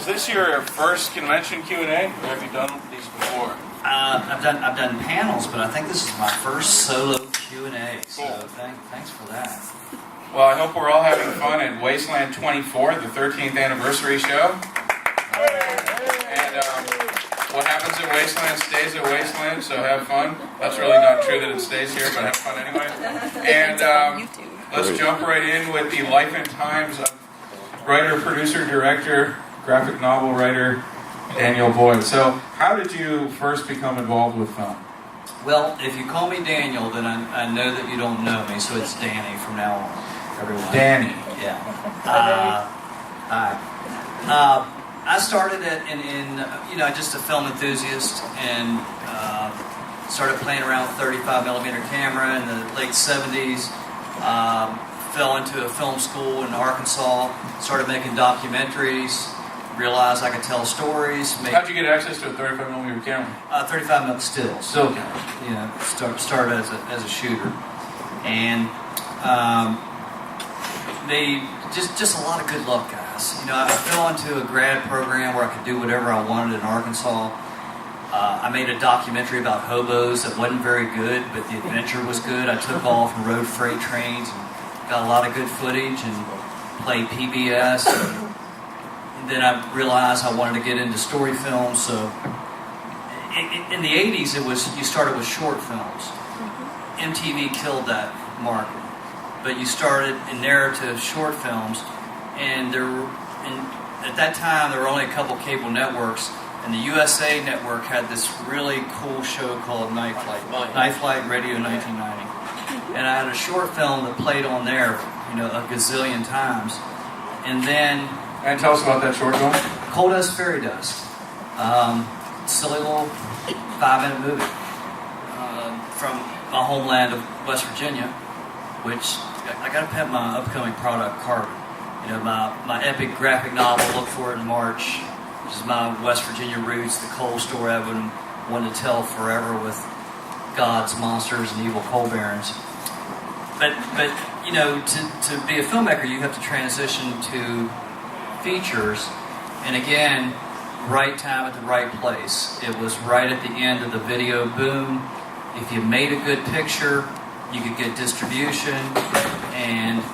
this your first convention Q&A, or have you done these before? I've done panels, but I think this is my first solo Q&A. So Cool. thanks for that. Well, I hope we're all having fun at Wasteland 24, the 13th anniversary show. And what happens at Wasteland stays at Wasteland, so have fun. That's really not true that it stays here, but have fun anyway. And let's jump right in with the life and times of writer, producer, director, graphic novel writer, Daniel Boyd. So, how did you first become involved with film? Well, if you call me Daniel, then I know that you don't know me, so it's Danny from now on, everyone. Danny. Yeah. I started in just a film enthusiast, and started playing around with 35 millimeter camera in the late 70s. Fell into a film school in Arkansas, started making documentaries, realized I could tell stories. How'd you get access to a 35 millimeter camera? 35 mm stills. Still Started as a shooter, and they just a lot of good luck, guys. I fell into a grad program where I could do whatever I wanted in Arkansas. I made a documentary about hobos that wasn't very good, but the adventure was good. I took off and rode freight trains and got a lot of good footage and played PBS. And then I realized I wanted to get into story films. So in the 80s, you started with short films. MTV killed that market. But you started in narrative short films, and at that time there were only a couple cable networks, and the USA Network had this really cool show called Night Flight Radio 1990, and I had a short film that played on there, a gazillion times, and then. And tell us about that short film. Cold as Fairy Dust, silly little 5-minute movie from my homeland of West Virginia, which I got to pimp my upcoming product, Carbon. My epic graphic novel, look for it in March, which is my West Virginia roots, the coal story I've been wanting to tell forever with gods, monsters, and evil coal barons. But to be a filmmaker, you have to transition to features, and again, right time at the right place. It was right at the end of the video boom. If you made a good picture, you could get distribution, and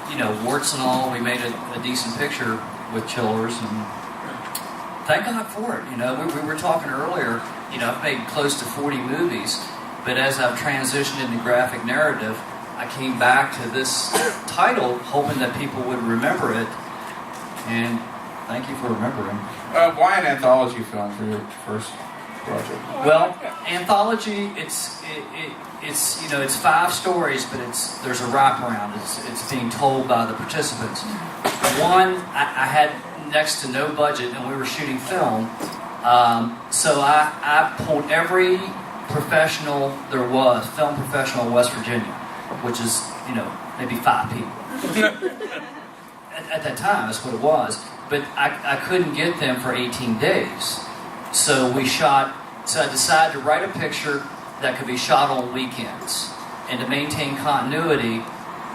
warts and all, we made a decent picture with Chillers, and thank God for it. We were talking earlier, I've made close to 40 movies, but as I've transitioned into graphic narrative, I came back to this title hoping that people would remember it, and thank you for remembering. Why an anthology film for your first project? Well, anthology, it's 5 stories, but there's a wraparound. It's being told by the participants. One, I had next to no budget, and we were shooting film, so I pulled every professional there was, film professional in West Virginia, which is maybe 5 people. At that time, that's what it was. But I couldn't get them for 18 days. So I decided to write a picture that could be shot on weekends. And to maintain continuity,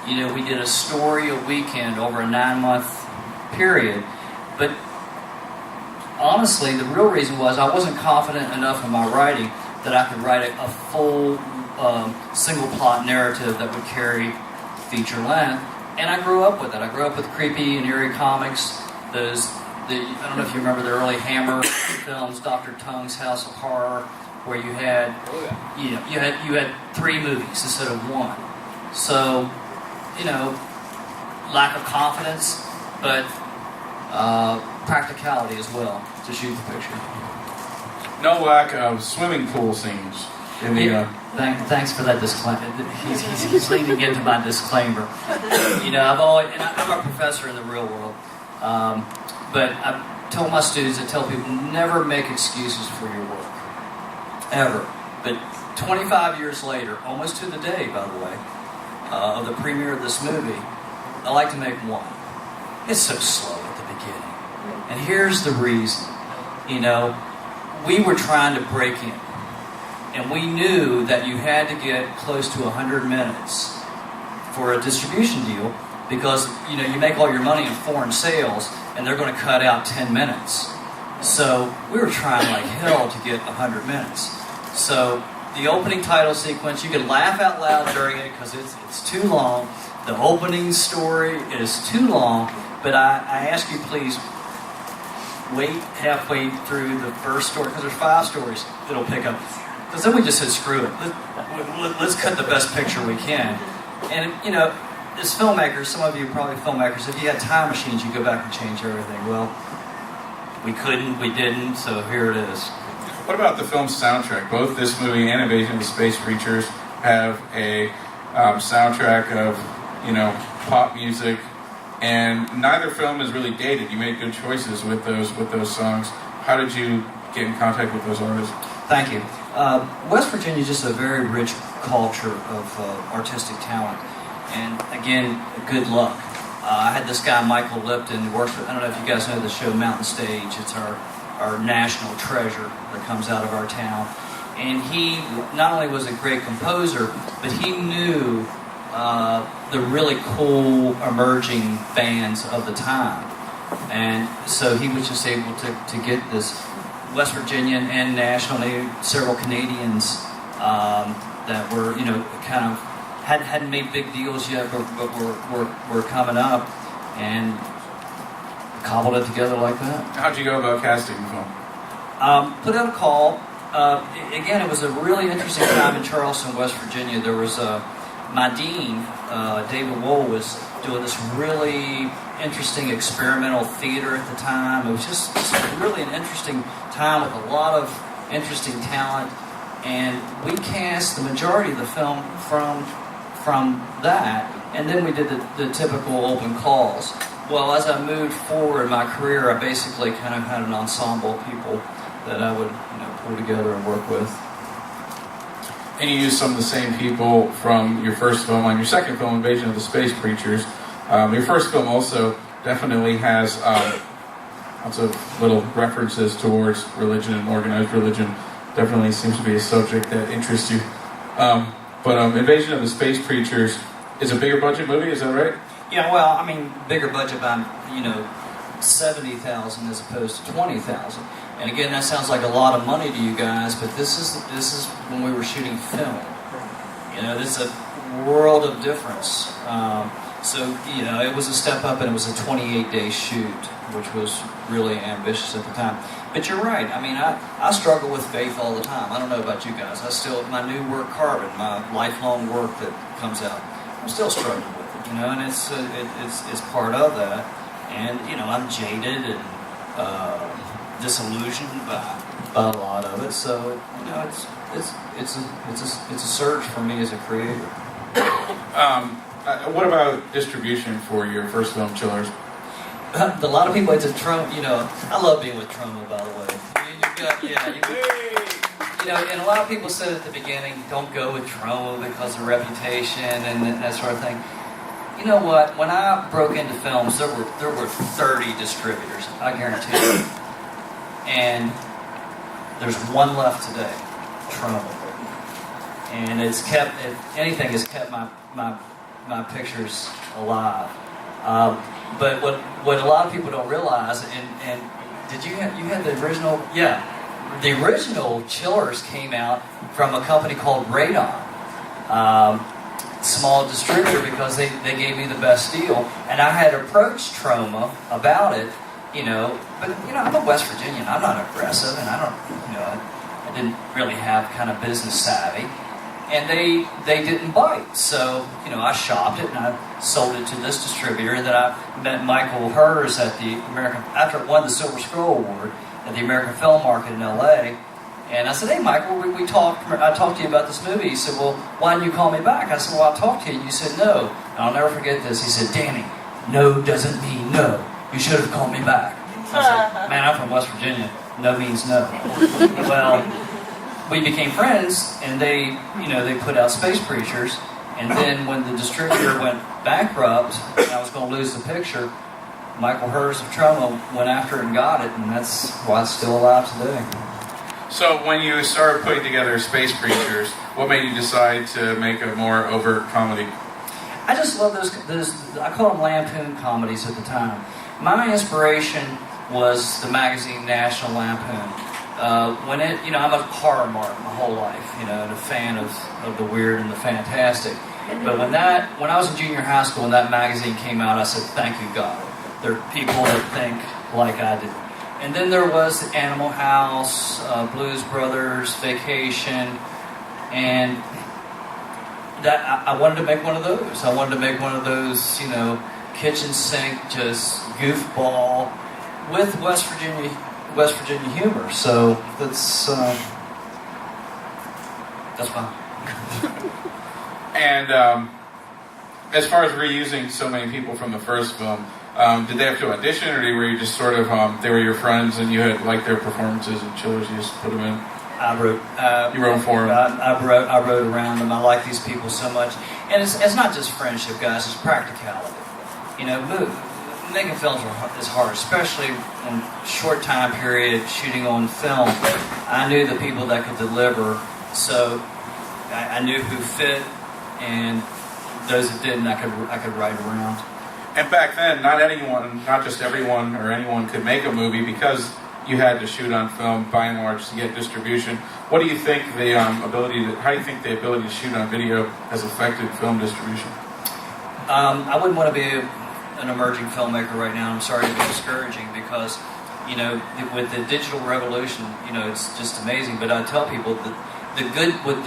we did a story a weekend over a 9-month period. But honestly, the real reason was I wasn't confident enough in my writing that I could write a full single plot narrative that would carry feature length. And I grew up with it. I grew up with creepy and eerie comics. I don't know if you remember the early Hammer films, Dr. Tongue's House of Horror, where you had, you had 3 movies instead of 1. So, lack of confidence, but practicality as well to shoot the picture. No lack of swimming pool scenes in the. Thanks for that disclaimer. He's leading into my disclaimer. I'm a professor in the real world. But I told my students, I tell people, never make excuses for your work. Ever. But 25 years later, almost to the day, by the way, of the premiere of this movie, I like to make one. It's so slow at the beginning. And here's the reason. We were trying to break in. And we knew that you had to get close to 100 minutes for a distribution deal, because you make all your money in foreign sales, and they're going to cut out 10 minutes. So we were trying like hell to get 100 minutes. So the opening title sequence, you can laugh out loud during it because it's too long. The opening story is too long, but I ask you please wait halfway through the first story, because there's 5 stories that'll pick up. Because then we just said, screw it. Let's cut the best picture we can. And, you know, as filmmakers, some of you are probably filmmakers, if you had time machines, you go back and change everything. Well, we couldn't, we didn't, so here it is. What about the film's soundtrack? Both this movie and Invasion of the Space Creatures have a soundtrack of, you know, pop music, and neither film is really dated. You made good choices with those songs. How did you get in contact with those artists? Thank you. West Virginia is just a very rich culture of artistic talent, and again, good luck. I had this guy Michael Lipton who works with, I don't know if you guys know the show Mountain Stage. It's our national treasure that comes out of our town, and he not only was a great composer, but he knew the really cool emerging bands of the time, and so he was just able to get this West Virginian and national, several Canadians that were, you know, kind of hadn't made big deals yet, but were coming up, and cobbled it together like that. How'd you go about casting the film? Put out a call. Again, it was a really interesting time in Charleston, West Virginia. There was my dean, David Wool, was doing this really interesting experimental theater at the time. It was just really an interesting time with a lot of interesting talent, and we cast the majority of the film from that, and then we did the typical open calls. Well, as I moved forward in my career, I basically kind of had an ensemble of people that I would, you know, pull together and work with. And you used some of the same people from your first film on your second film, Invasion of the Space Creatures. Your first film also definitely has lots of little references towards religion and organized religion. Definitely seems to be a subject that interests you. But Invasion of the Space Creatures is a bigger budget movie, is that right? Yeah, well, I mean, bigger budget by, you know, $70,000 as opposed to $20,000. And again, that sounds like a lot of money to you guys, but this is when we were shooting film. You know, there's a world of difference. So, you know, it was a step up, and it was a 28-day shoot, which was really ambitious at the time. But you're right. I mean, I struggle with faith all the time. I don't know about you guys. My new work, Carbon, my lifelong work that comes out, I'm still struggling with it, you know, and it's part of that. And, you know, I'm jaded and disillusioned by a lot of it. So, you know, it's a surge for me as a creator. What about distribution for your first film, Chillers? A lot of people, it's a Troma, you know, I love being with Troma, by the way. You know, and a lot of people said at the beginning, don't go with Troma because of reputation and that sort of thing. You know what, when I broke into films, there were 30 distributors, I guarantee you. And there's one left today, Troma. And it's kept, if anything, has kept my pictures alive. But what a lot of people don't realize, and did you had the original? Yeah, the original Chillers came out from a company called Radon, small distributor, because they gave me the best deal, and I had approached Troma about it, you know. But you know, I'm a West Virginian. I'm not aggressive, and I didn't really have kind of business savvy. And they didn't bite. So, you know, I shopped it and I sold it to this distributor. And then I met Michael Hers at the after it won the Silver Scroll Award at the American Film Market in LA. And I said, hey Michael, I talked to you about this movie. He said, well, why didn't you call me back? I said, well, I talked to you and you said no. And I'll never forget this. He said, Danny, no doesn't mean no. You should have called me back. I was like, man, I'm from West Virginia. No means no. Well, we became friends, and they put out Space Creatures, and then when the distributor went bankrupt and I was going to lose the picture, Michael Hers of Troma went after it and got it, and that's why it's still alive today. So when you started putting together Space Creatures, what made you decide to make a more overt comedy? I just love those I call them lampoon comedies at the time. My inspiration was the magazine National Lampoon. When it, I'm a horror mark my whole life, and a fan of the weird and the fantastic. But when I was in junior high school and that magazine came out, I said, thank you, God. There are people that think like I do. And then there was Animal House, Blues Brothers, Vacation, and that I wanted to make one of those. I wanted to make one of those, kitchen sink, just goofball with West Virginia humor. So that's fine. And as far as reusing so many people from the first film, did they have to audition, or were you just sort of they were your friends and you had liked their performances and chillers, you just put them in? I wrote. You wrote for them. I wrote around them. I like these people so much, and it's not just friendship, guys. It's practicality. Making films is hard, especially in short time period shooting on film. I knew the people that could deliver, so I knew who fit, and those that didn't, I could write around. And back then, not just everyone or anyone could make a movie because you had to shoot on film by and large to get distribution. What do you think how do you think the ability to shoot on video has affected film distribution? I wouldn't want to be an emerging filmmaker right now. I'm sorry to be discouraging because, with the digital revolution, it's just amazing. But I tell people that with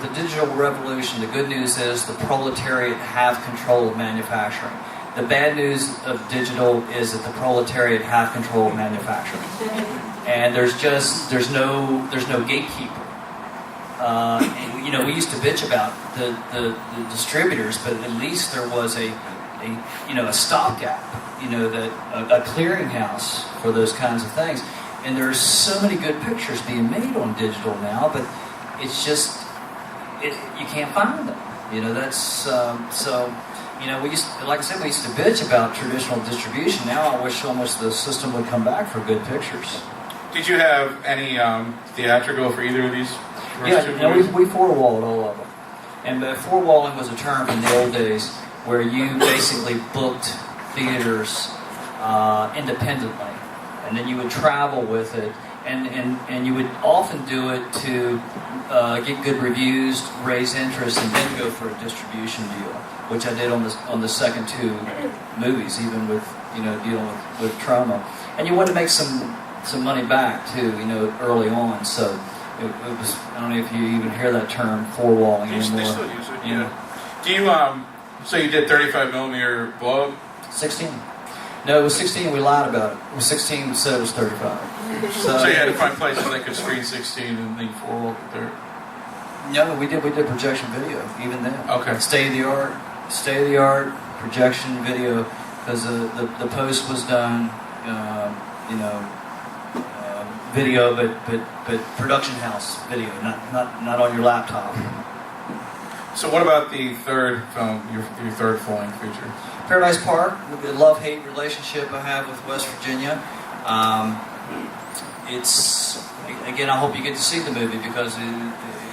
the digital revolution, the good news is the proletariat have control of manufacturing. The bad news of digital is that the proletariat have control of manufacturing, and there's no gatekeeper. We used to bitch about the distributors, but at least there was a stopgap, a clearinghouse for those kinds of things. And there's so many good pictures being made on digital now, but it's just you can't find them. That's so. We used to bitch about traditional distribution. Now I wish so much the system would come back for good pictures. Did you have any theatrical for either of these? We four-walled all of them. And four-walling was a term from the old days where you basically booked theaters independently, and then you would travel with it, and you would often do it to get good reviews, raise interest, and then go for a distribution deal, which I did on the second two movies, even with dealing with trauma. And you wanted to make some money back too, early on. So it was, I don't know if you even hear that term, four-walling anymore. They still use it. Yeah. Do you so you did 35 millimeter blow up? 16. No, it was 16. We lied about it. It was 16. We said it was 35. So you had to find places that could screen 16 and then four-wall it there. No, we did projection video even then. Okay. State of the art projection video, because the post was done, video, but production house video, not on your laptop. So what about the third film, your third full-length feature? Paradise Park, the love-hate relationship I have with West Virginia. It's, again, I hope you get to see the movie, because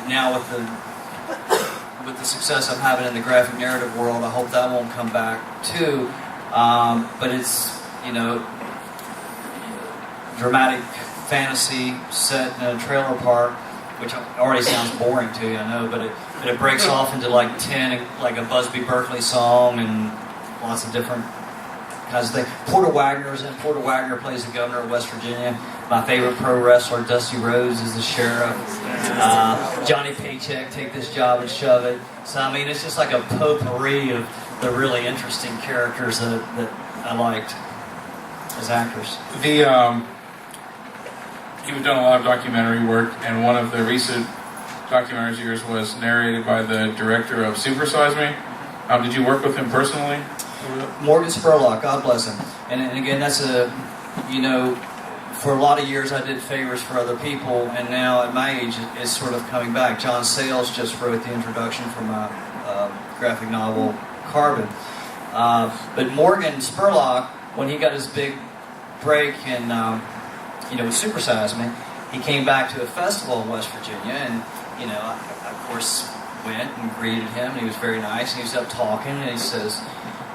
now with the success I'm having in the graphic narrative world, I hope that won't come back too. But it's, dramatic fantasy set in a trailer park, which already sounds boring to you, I know, but it breaks off into like 10, like a Busby Berkeley song and lots of different kinds of things. Porter Wagner's in. Porter Wagner plays the governor of West Virginia. My favorite pro wrestler, Dusty Rhodes, is the sheriff. Johnny Paycheck, Take This Job and Shove It. So, I mean, it's just like a potpourri of the really interesting characters that I liked as actors. You've done a lot of documentary work, and one of the recent documentaries of yours was narrated by the director of Super Size Me. Did you work with him personally? Morgan Spurlock, God bless him. And again, that's for a lot of years I did favors for other people, and now at my age it's sort of coming back. John Sayles just wrote the introduction for my graphic novel, Carbon. But Morgan Spurlock, when he got his big break in with Super Size Me, he came back to a festival in West Virginia, and I of course went and greeted him, and he was very nice, and he was up talking, and he says,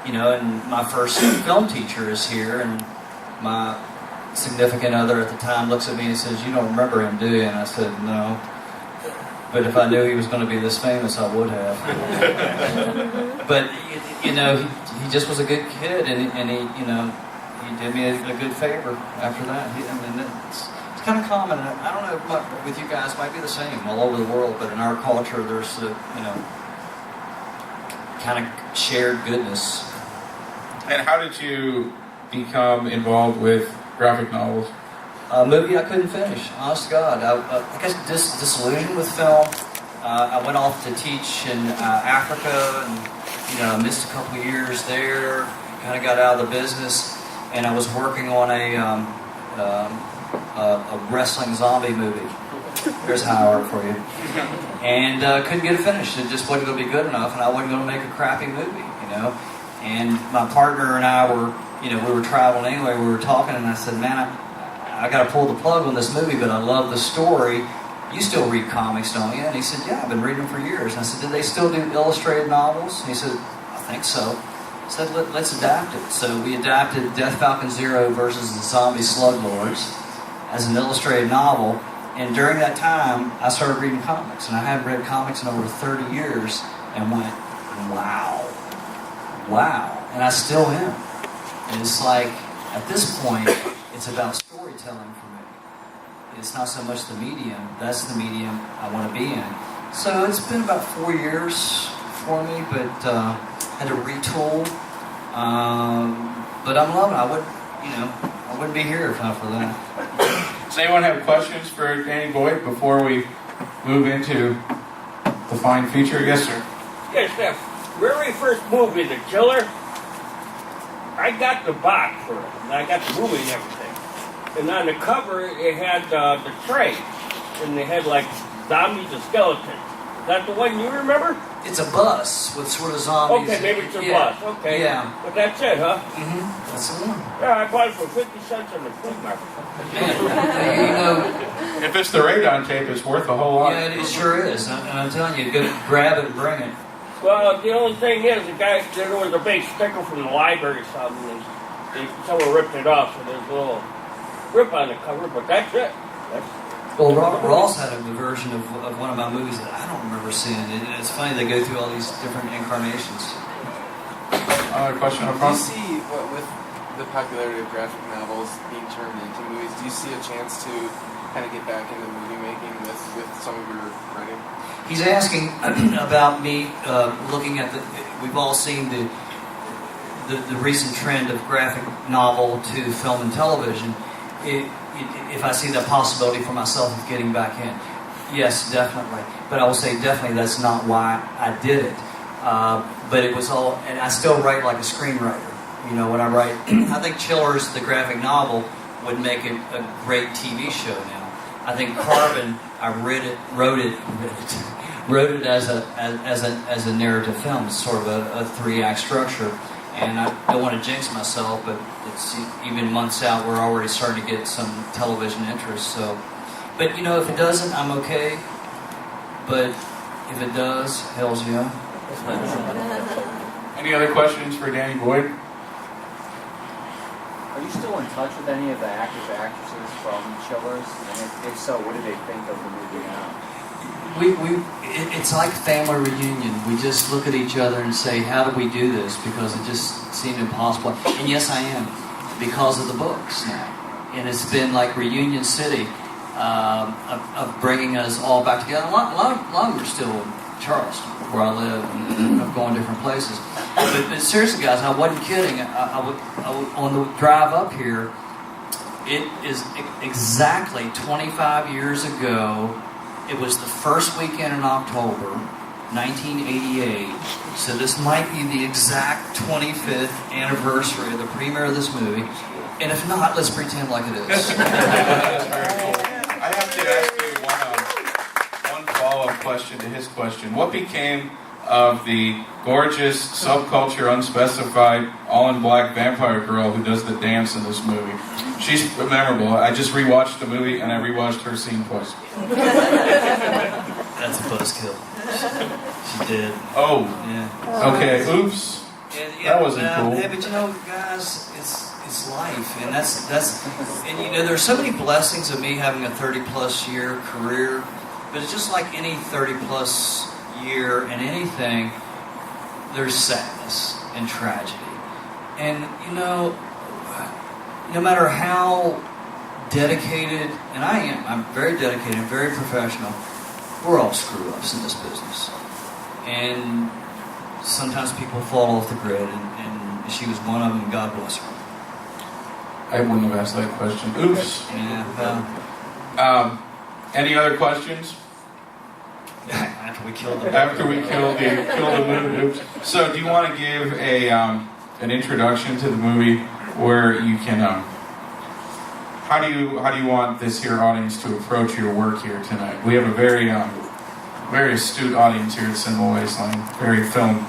and my first film teacher is here, and my significant other at the time looks at me and says, "You don't remember him, do you?" And I said, "No. But if I knew he was going to be this famous, I would have." But you know, he just was a good kid, and he, you know, he did me a good favor after that. I mean, it's kind of common. I don't know, with you guys, it might be the same all over the world, but in our culture, there's a, you know, kind of shared goodness. And how did you become involved with graphic novels? A movie I couldn't finish, honest to God. I guess disillusioned with film. I went off to teach in Africa, and you know, I missed a couple of years there. Kind of got out of the business, and I was working on a wrestling zombie movie. There's how I work for you. And couldn't get it finished. It just wasn't going to be good enough, and I wasn't going to make a crappy movie, you know. And my partner and I were, you know, we were traveling anyway. We were talking, and I said, "Man, I got to pull the plug on this movie, but I love the story. You still read comics, don't you?" And he said, "Yeah, I've been reading them for years." And I said, "Do they still do illustrated novels?" And he said, "I think so." I said, let's adapt it. So we adapted Death Falcon Zero versus the Zombie Slug Lords as an illustrated novel. And during that time, I started reading comics. And I hadn't read comics in over 30 years and went, wow. And I still am. And it's like, at this point, it's about storytelling for me. It's not so much the medium. That's the medium I want to be in. So it's been about 4 years for me, but had to retool. But I'm loving it. I wouldn't be here if not for that. Does anyone have questions for Danny Boyd before we move into the fine feature? Yes, sir. Yes, the very first movie, The Killer, I got the box for it. And I got the movie and everything. And on the cover, it had the tray. And they had like zombies and skeletons. Is that the one you remember? It's a bus with sort of zombies. Okay, maybe it's a bus. Okay. Yeah. But that's it, huh? Mm-hmm. That's the one. Yeah, I bought it for 50 cents on the food market. Man, you know, If it's the radon tape, it's worth a whole lot. yeah, it sure is. And I'm telling you, go grab it and bring it. Well, the only thing is, there was a big sticker from the library or something, and someone ripped it off, so there's a little rip on the cover, but that's it. Well, Ross had a version of one of my movies that I don't remember seeing. It's funny, they go through all these different incarnations. Question up Do you front? see, with the popularity of graphic novels being turned into movies, do you see a chance to kind of get back into movie making with some of your writing? He's asking about me looking at we've all seen the recent trend of graphic novel to film and television. If I see the possibility for myself of getting back in, yes, definitely. But I will say definitely that's not why I did it. But it was all, and I still write like a screenwriter. You know, when I write, I think Chillers, the graphic novel, would make it a great TV show now. I think Carbon, I wrote it as a narrative film. It's sort of a 3-act structure. And I don't want to jinx myself, but it's even months out, we're already starting to get some television interest. So, but you know, if it doesn't, I'm okay. But if it does, hell's yeah. Any other questions for Danny Boyd? Are you still in touch with any of the actors or actresses from Chillers? And if so, what do they think of the movie now? It's like family reunion. We just look at each other and say, how do we do this? Because it just seemed impossible. And yes, I am, because of the books now. And it's been like Reunion City of bringing us all back together. A lot longer still in Charleston, where I live, and I've gone different places. But seriously, guys, I wasn't kidding. I would, on the drive up here, it is exactly 25 years ago. It was the first weekend in October, 1988. So this might be the exact 25th anniversary of the premiere of this movie. And if not, let's pretend like it is. That's very cool. I have to ask you one follow-up question to his question. What became of the gorgeous, subculture, unspecified, all-in-black vampire girl who does the dance in this movie? She's memorable. I just rewatched the movie, and I rewatched her scene twice. That's a buzzkill. She did. Oh. Yeah. Okay. Oops. Yeah, That wasn't cool. Yeah, but you know, guys, it's life, and that's and you know, there's so many blessings of me having a 30+ year career, but it's just like any 30+ year in anything, there's sadness and tragedy, and you know, no matter how dedicated, and I'm very dedicated, very professional. We're all screw-ups in this business, and sometimes people fall off the grid, and she was one of them. God bless her. I wouldn't have asked that question. Oops. Yeah. Any other questions? After we killed the movie. Oops. So, do you want to give an introduction to the movie where you can? How do you want this here audience to approach your work here tonight? We have a very astute audience here at Cinema Wasteland. Very film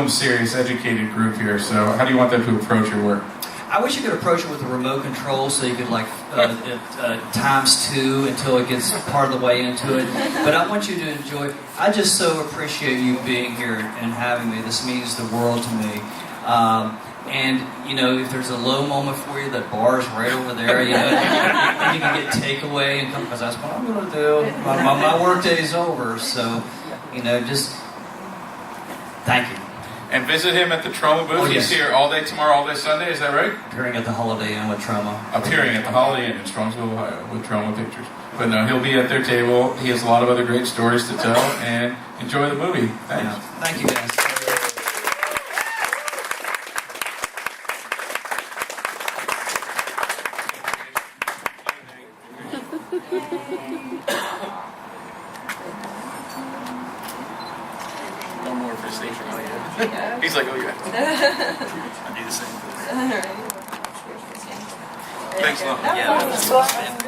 serious, educated group here. So, how do you want them to approach your work? I wish you could approach it with a remote control, so you could ×2 until it gets part of the way into it. But I want you to enjoy. I just so appreciate you being here and having me. This means the world to me. And you know, if there's a low moment for you, that bar's right over there. You know, and you can get takeaway and come, because that's what I'm going to do. My work day's over, so you know, just thank you. And visit him at the Troma booth. Oh, yes. He's here all day tomorrow, all day Sunday. Is that right? Appearing at the Holiday Inn with Troma. Appearing at the Holiday Inn in Strongsville, Ohio, with Troma Pictures. But no, he'll be at their table. He has a lot of other great stories to tell. And enjoy the movie. Thanks. Yeah. Thank you, guys. No more for station. He's like, oh yeah. I do the same thing. Thanks a lot. Yeah.